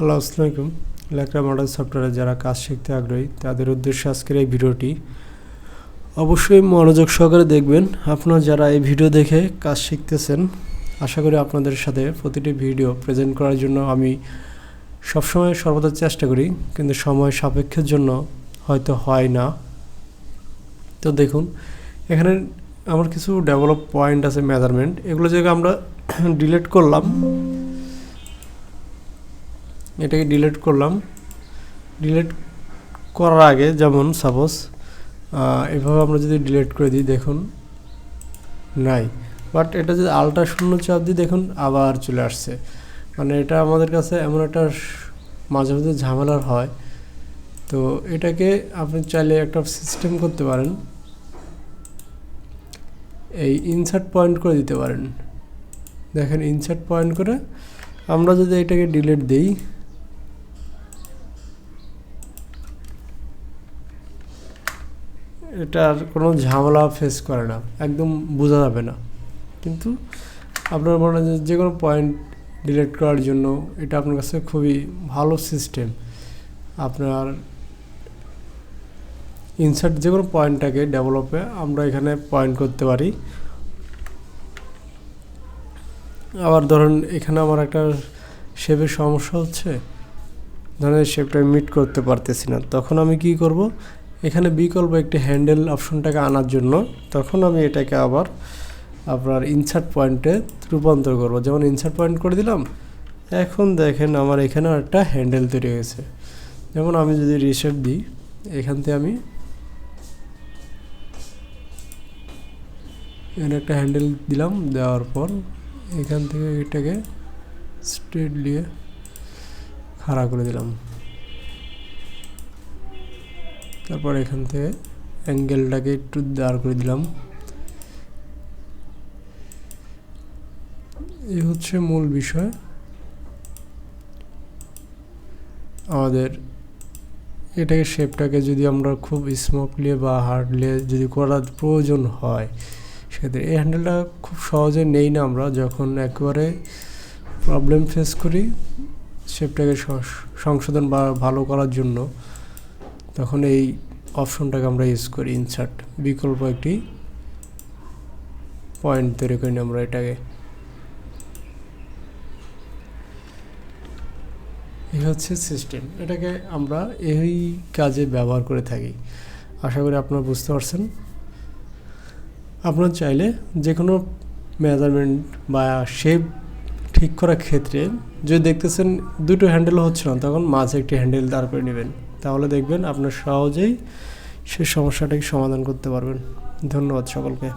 Hello, আসসালামু আলাইকুম। লেকট্রা model সফটওয়্যারে যারা কাজ শিখতে আগ্রহী তাদের উদ্দেশ্যে আজকের এই ভিডিওটি অবশ্যই মনোযোগ সহকারে দেখবেন। আপনারা যারা এই ভিডিও দেখে কাজ শিখতেছেন, আশা করি আপনাদের সাথে প্রতিটি ভিডিও প্রেজেন্ট করার জন্য আমি সবসময় সর্বদা চেষ্টা করি, কিন্তু সময় সাপেক্ষের জন্য হয়তো হয় না। তো দেখুন, এখানে আমার কিছু ডেভেলপ পয়েন্ট আছে, মেজারমেন্ট, এগুলো জায়গায় আমরা ডিলিট করলাম। এটাকে ডিলিট করলাম। ডিলিট করার আগে যেমন সাপোজ এভাবে আমরা যদি ডিলিট করে দিই, দেখুন নাই, বাট এটা যদি আলটা শূন্য চাপ দিই, দেখুন আবার চলে আসছে। মানে এটা আমাদের কাছে এমন একটা মাঝে মাঝে ঝামেলার হয়। তো এটাকে আপনি চাইলে একটা সিস্টেম করতে পারেন, এই ইনসার্ট পয়েন্ট করে দিতে পারেন। দেখেন, ইনসার্ট পয়েন্ট করে আমরা যদি এটাকে ডিলিট দিই, এটার কোনো ঝামেলা ফেস করে না, একদম বোঝা যাবে না। কিন্তু আপনার মনে হয় যে কোনো পয়েন্ট ডিলিট করার জন্য এটা আপনার কাছে খুবই ভালো সিস্টেম। আপনার ইনসার্ট যে কোনো পয়েন্টটাকে ডেভেলপে আমরা এখানে পয়েন্ট করতে পারি। আবার ধরুন এখানে আমার একটা শেপের সমস্যা হচ্ছে, ধরেন এই শেপটা মিট করতে পারতেছি না, তখন আমি কি করব, এখানে বিকল্প একটি হ্যান্ডেল অপশনটাকে আনার জন্য তখন আমি এটাকে আবার আপনার ইনসার্ট পয়েন্টে রূপান্তর করব। যেমন ইনসার্ট পয়েন্ট করে দিলাম, এখন দেখেন আমার এখানেও একটা হ্যান্ডেল তৈরি হয়েছে। যেমন আমি যদি রিসেট দিই, এখান থেকে আমি এখানে একটা হ্যান্ডেল দিলাম, দেওয়ার পর এখান থেকে এটাকে স্ট্রেট দিয়ে খাড়া করে দিলাম। তারপর এখান থেকে অ্যাঙ্গেলটাকে একটু দাঁড় করে দিলাম। এই হচ্ছে মূল বিষয়। আমাদের এটাকে শেপটাকে যদি আমরা খুব স্মুথলি বা হার্ডলি যদি করার প্রয়োজন হয়, সেক্ষেত্রে এই হ্যান্ডেলটা খুব সহজে নেই না আমরা, যখন একবারে প্রবলেম ফেস করি শেপটাকে সংশোধন বা ভালো করার জন্য, তখন এই অপশনটাকে আমরা ইউজ করি। ইনসার্ট বিকল্প একটি পয়েন্ট তৈরি করি আমরা এটাকে। এই হচ্ছে সিস্টেম, এটাকে আমরা এই কাজে ব্যবহার করে থাকি। আশা করি আপনারা বুঝতে পারছেন। আপনারা চাইলে যে কোনো মেজারমেন্ট বা শেপ ঠিক করার ক্ষেত্রে যদি দেখতেছেন দুটো হ্যান্ডেল হচ্ছে না, তখন মাঝে একটি হ্যান্ডেল দাঁড় করে নেবেন, তাহলে দেখবেন আপনার সহজেই সেই সমস্যাটাকে সমাধান করতে পারবেন। ধন্যবাদ সকলকে।